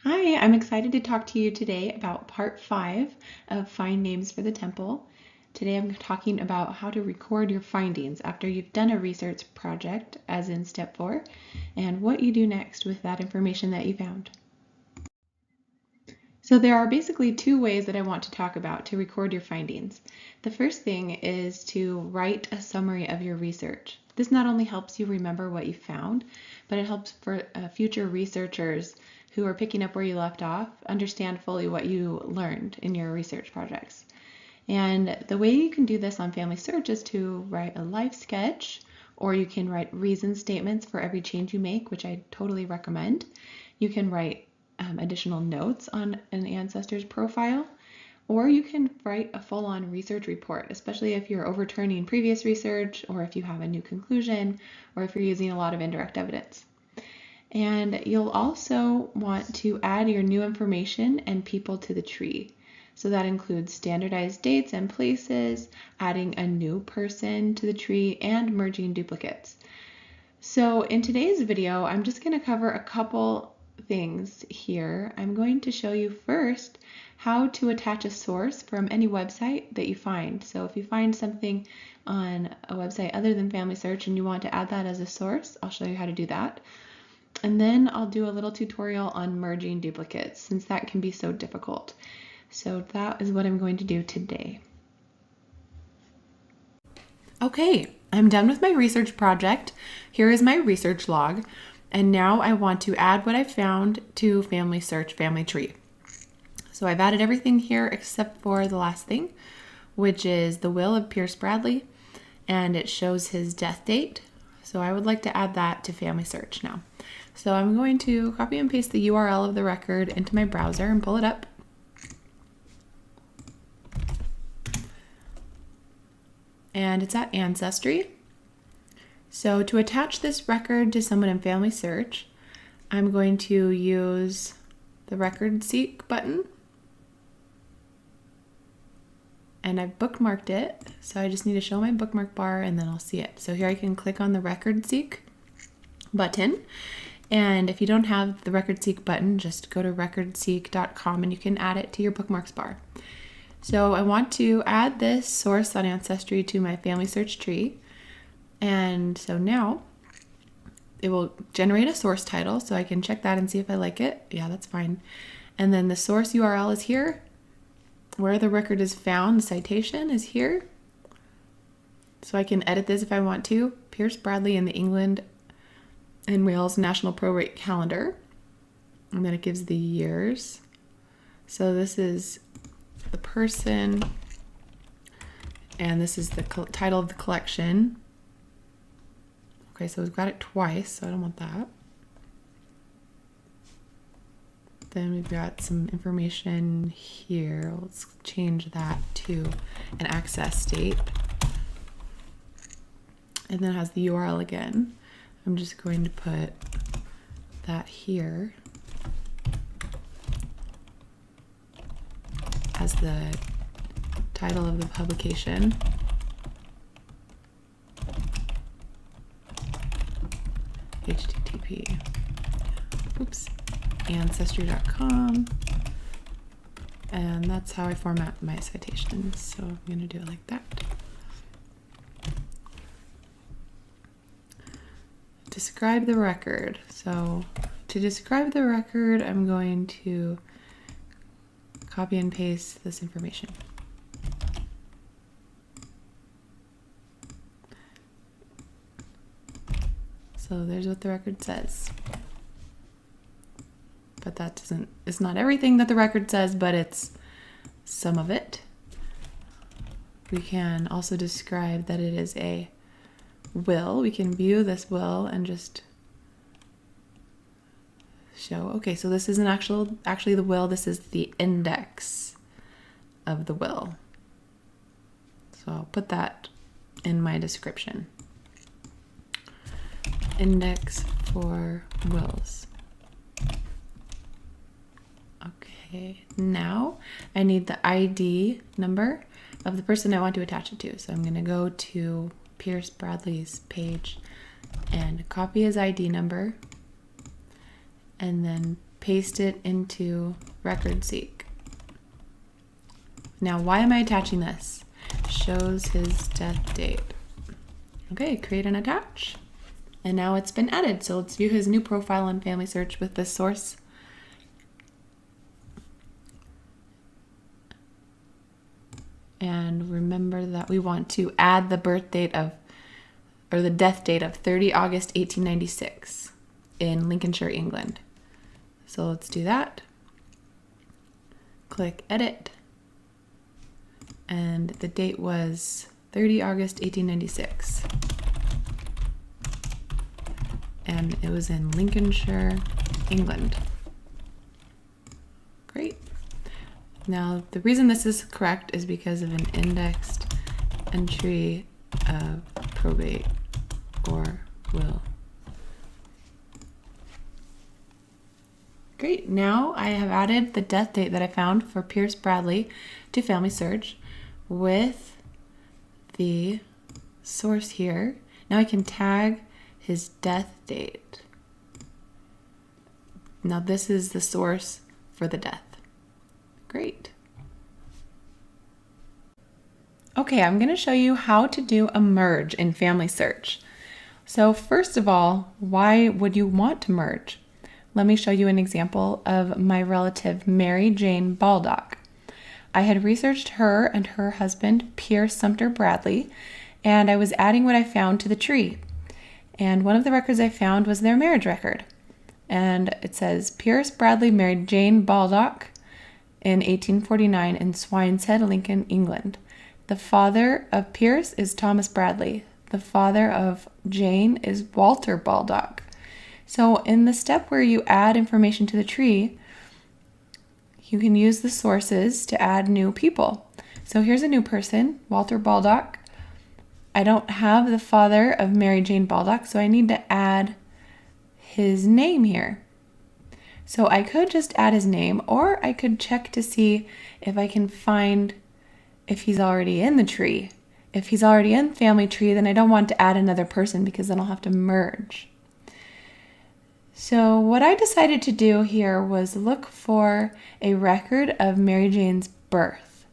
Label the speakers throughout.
Speaker 1: Hi, I'm excited to talk to you today about part 5 of Find Names for the Temple. Today I'm talking about how to record your findings after you've done a research project, as in step 4, and what you do next with that information that you found. So there are basically two ways that I want to talk about to record your findings. The first thing is to write a summary of your research. This not only helps you remember what you found, but it helps for future researchers who are picking up where you left off understand fully what you learned in your research projects. And the way you can do this on Family Search is to write a life sketch, or you can write reason statements for every change you make, which I totally recommend. You can write additional notes on an ancestor's profile, or you can write a full-on research report, especially if you're overturning previous research, or if you have a new conclusion, or if you're using a lot of indirect evidence. And you'll also want to add your new information and people to the tree. So that includes standardized dates and places, adding a new person to the tree, and merging duplicates. So in today's video, I'm just going to cover a couple things here. I'm going to show you first how to attach a source from any website that you find. So if you find something on a website other than Family Search and you want to add that as a source, I'll show you how to do that. And then I'll do a little tutorial on merging duplicates, since that can be so difficult. So that is what I'm going to do today. Okay, I'm done with my research project. Here is my research log. And now I want to add what I found to Family Search Family Tree. So I've added everything here except for the last thing, which is the will of Pierce Bradley, and it shows his death date. So I would like to add that to Family Search now. So I'm going to copy and paste the URL of the record into my browser and pull it up. And it's at Ancestry. So to attach this record to someone in Family Search, I'm going to use the Record Seek button. And I've bookmarked it, so I just need to show my bookmark bar and then I'll see it. So here I can click on the Record Seek button. And if you don't have the Record Seek button, just go to recordseek.com and you can add it to your bookmarks bar. So I want to add this source on Ancestry to my Family Search tree. And so now it will generate a source title, so I can check that and see if I like it. Yeah, that's fine. And then the source URL is here. Where the record is found, the citation is here. So I can edit this if I want to. Pierce Bradley in the England and Wales National Prorate Calendar. And then it gives the years. So this is the person, and this is the title of the collection. Okay, so we've got it twice, so I don't want that. Then we've got some information here. Let's change that to an access date. And then it has the URL again. I'm just going to put that here as the title of the publication. HTTP. Oops. Ancestry.com. And that's how I format my citations. So I'm going to do it like that. Describe the record. So to describe the record, I'm going to copy and paste this information. So there's what the record says. But it's not everything that the record says, but it's some of it. We can also describe that it is a will. We can view this will and just show, okay, so this isn't actually the will, this is the index of the will. So I'll put that in my description. Index for wills. Okay, now I need the ID number of the person I want to attach it to. So I'm going to go to Pierce Bradley's page and copy his ID number and then paste it into Record Seek. Now, why am I attaching this? Shows his death date. Okay, create and attach. And now it's been added. So let's view his new profile on Family Search with this source. And remember that we want to add the birth date of, or the death date of 30 August 1896 in Lincolnshire, England. So let's do that. Click Edit. And the date was 30 August 1896. And it was in Lincolnshire, England. Great. Now, the reason this is correct is because of an indexed entry of probate or will. Great. Now I have added the death date that I found for Pierce Bradley to Family Search with the source here. Now I can tag his death date. Now this is the source for the death. Great. Okay, I'm going to show you how to do a merge in Family Search. So first of all, why would you want to merge? Let me show you an example of my relative Mary Jane Baldock. I had researched her and her husband, Pierce Sumter Bradley, and I was adding what I found to the tree. And one of the records I found was their marriage record. And it says, Pierce Bradley married Jane Baldock in 1849 in Swineshead, Lincoln, England. The father of Pierce is Thomas Bradley. The father of Jane is Walter Baldock. So in the step where you add information to the tree, you can use the sources to add new people. So here's a new person, Walter Baldock. I don't have the father of Mary Jane Baldock, so I need to add his name here. So I could just add his name, or I could check to see if I can find if he's already in the tree. If he's already in family tree, then I don't want to add another person because then I'll have to merge. So what I decided to do here was look for a record of Mary Jane's birth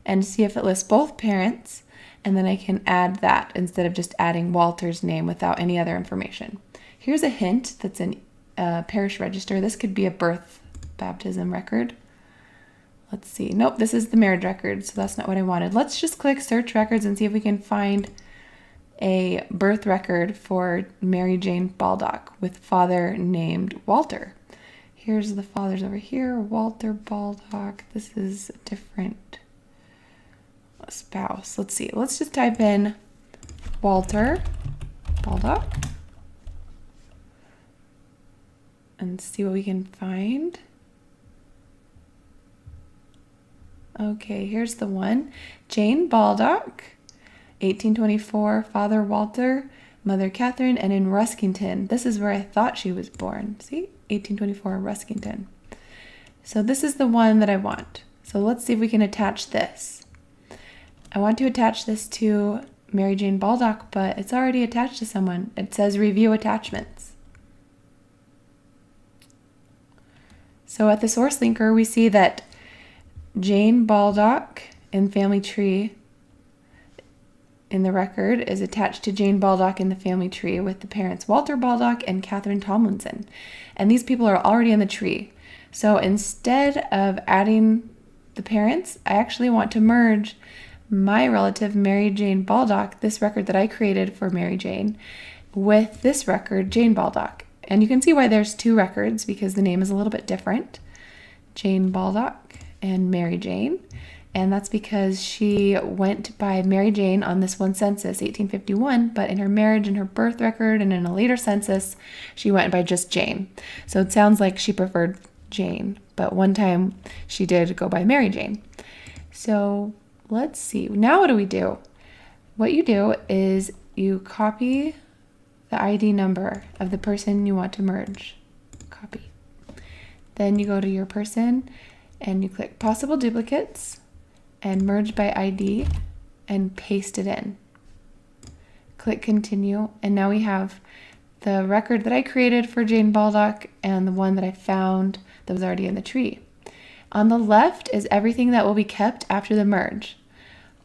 Speaker 1: and see if it lists both parents, and then I can add that instead of just adding Walter's name without any other information. Here's a hint that's in parish register. This could be a birth baptism record. Let's see. Nope, this is the marriage record, so that's not what I wanted. Let's just click search records and see if we can find a birth record for Mary Jane Baldock with father named Walter. Here's the fathers over here, Walter Baldock. This is a different spouse. Let's see. Let's just type in Walter Baldock and see what we can find. Okay, here's the one. Jane Baldock, 1824, father Walter, mother Catherine, and in Ruskington. This is where I thought she was born. See? 1824, Ruskington. So this is the one that I want. So let's see if we can attach this. I want to attach this to Mary Jane Baldock, but it's already attached to someone. It says review attachments. So at the source linker, we see that Jane Baldock in family tree in the record is attached to Jane Baldock in the family tree with the parents Walter Baldock and Catherine Tomlinson. And these people are already in the tree. So instead of adding the parents, I actually want to merge my relative Mary Jane Baldock, this record that I created for Mary Jane, with this record, Jane Baldock. And you can see why there's two records because the name is a little bit different. Jane Baldock and Mary Jane. And that's because she went by Mary Jane on this one census, 1851, but in her marriage and her birth record and in a later census, she went by just Jane. So it sounds like she preferred Jane, but one time she did go by Mary Jane. So let's see. Now what do we do? What you do is you copy the ID number of the person you want to merge. Copy. Then you go to your person and you click possible duplicates and merge by ID and paste it in. Click continue, and now we have the record that I created for Jane Baldock and the one that I found that was already in the tree. On the left is everything that will be kept after the merge.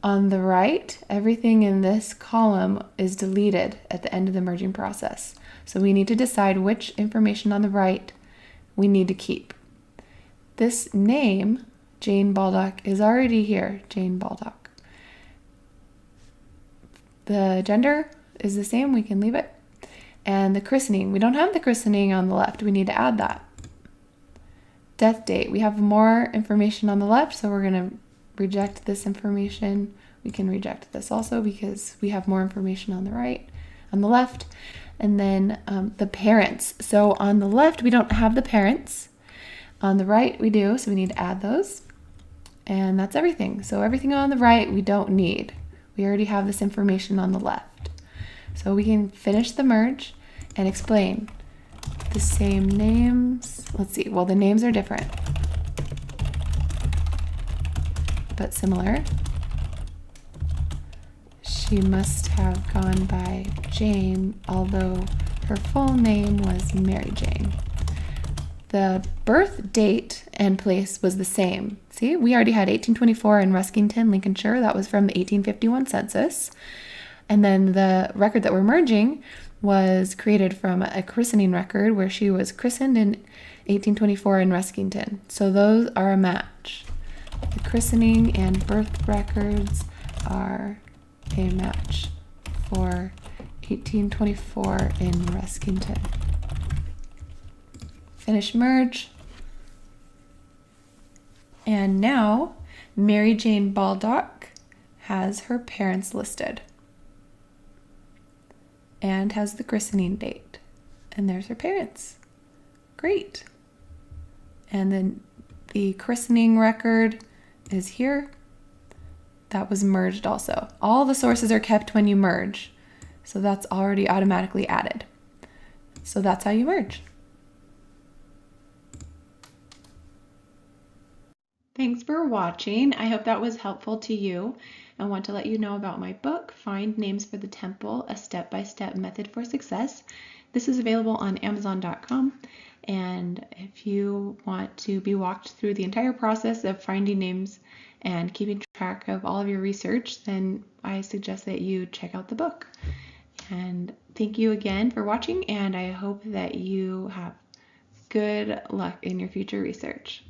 Speaker 1: On the right, everything in this column is deleted at the end of the merging process. So we need to decide which information on the right we need to keep. This name, Jane Baldock, is already here, Jane Baldock. The gender is the same, we can leave it. And the christening, we don't have the christening on the left, we need to add that. Death date, we have more information on the left, so we're going to reject this information. We can reject this also because we have more information on the right, on the left. And then the parents. So on the left, we don't have the parents. On the right, we do, so we need to add those. And that's everything. So everything on the right, we don't need. We already have this information on the left. So we can finish the merge and explain the same names. Let's see, well, the names are different, but similar. She must have gone by Jane, although her full name was Mary Jane. The birth date and place was the same. See, we already had 1824 in Ruskington, Lincolnshire. That was from the 1851 census. And then the record that we're merging was created from a christening record where she was christened in 1824 in Ruskington. So those are a match. The christening and birth records are a match for 1824 in Ruskington. Finish merge. And now Mary Jane Baldock has her parents listed and has the christening date. And there's her parents. Great. And then the christening record is here. That was merged also. All the sources are kept when you merge. So that's already automatically added. So that's how you merge. Thanks for watching. I hope that was helpful to you. I want to let you know about my book, Find Names for the Temple, A Step-by-Step Method for Success. This is available on Amazon.com. And if you want to be walked through the entire process of finding names and keeping track of all of your research, then I suggest that you check out the book. And thank you again for watching, and I hope that you have good luck in your future research.